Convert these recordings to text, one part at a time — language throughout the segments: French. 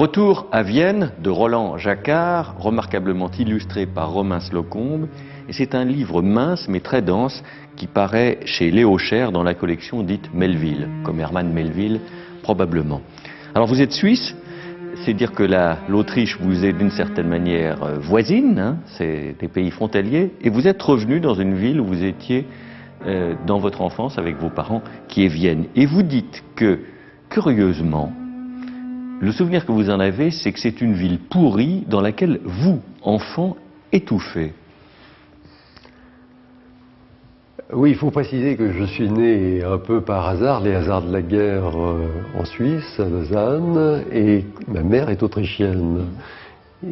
Retour à Vienne de Roland Jacquard, remarquablement illustré par Romain Slocombe. Et c'est un livre mince mais très dense qui paraît chez Léo Cher dans la collection dite Melville, comme Hermann Melville probablement. Alors vous êtes suisse, c'est dire que l'Autriche vous est d'une certaine manière voisine, hein, c'est des pays frontaliers, et vous êtes revenu dans une ville où vous étiez dans votre enfance avec vos parents, qui est Vienne. Et vous dites que, curieusement, le souvenir que vous en avez, c'est que c'est une ville pourrie dans laquelle vous, enfant, étouffez. Oui, il faut préciser que je suis né un peu par hasard, les hasards de la guerre en Suisse, à Lausanne, et ma mère est autrichienne.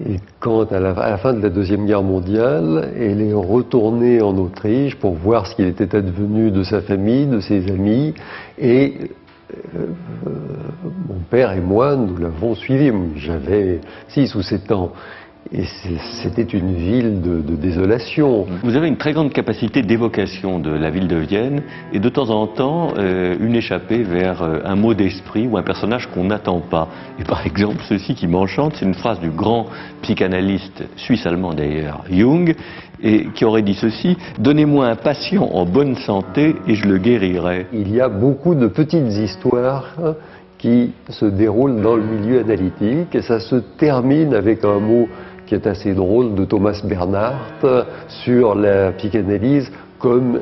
Et quand, à la fin de la Deuxième Guerre mondiale, elle est retournée en Autriche pour voir ce qu'il était advenu de sa famille, de ses amis, et mon père et moi, nous l'avons suivi. J'avais 6 ou 7 ans. Et c'était une ville de désolation. Vous avez une très grande capacité d'évocation de la ville de Vienne et de temps en temps une échappée vers un mot d'esprit ou un personnage qu'on n'attend pas. Et par exemple, ceci qui m'enchante, c'est une phrase du grand psychanalyste suisse-allemand d'ailleurs, Jung, et qui aurait dit ceci: « Donnez-moi un patient en bonne santé et je le guérirai ». Il y a beaucoup de petites histoires qui se déroulent dans le milieu analytique et ça se termine avec un mot qui est assez drôle de Thomas Bernhardt sur la psychanalyse comme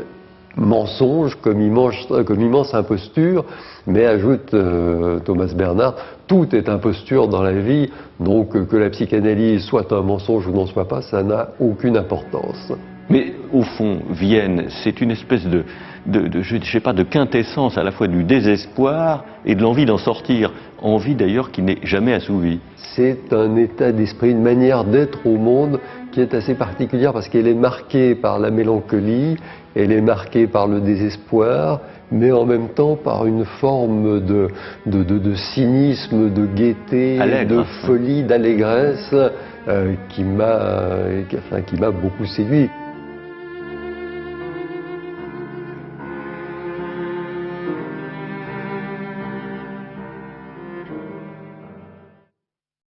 mensonge, comme immense imposture, mais ajoute Thomas Bernhardt, tout est imposture dans la vie, donc que la psychanalyse soit un mensonge ou n'en soit pas, ça n'a aucune importance. Mais au fond, Vienne, c'est une espèce je sais pas, de quintessence à la fois du désespoir et de l'envie d'en sortir, envie d'ailleurs qui n'est jamais assouvie. C'est un état d'esprit, une manière d'être au monde qui est assez particulière parce qu'elle est marquée par la mélancolie, elle est marquée par le désespoir, mais en même temps par une forme de cynisme, de gaieté, allègre, de folie, d'allégresse qui m'a beaucoup séduit.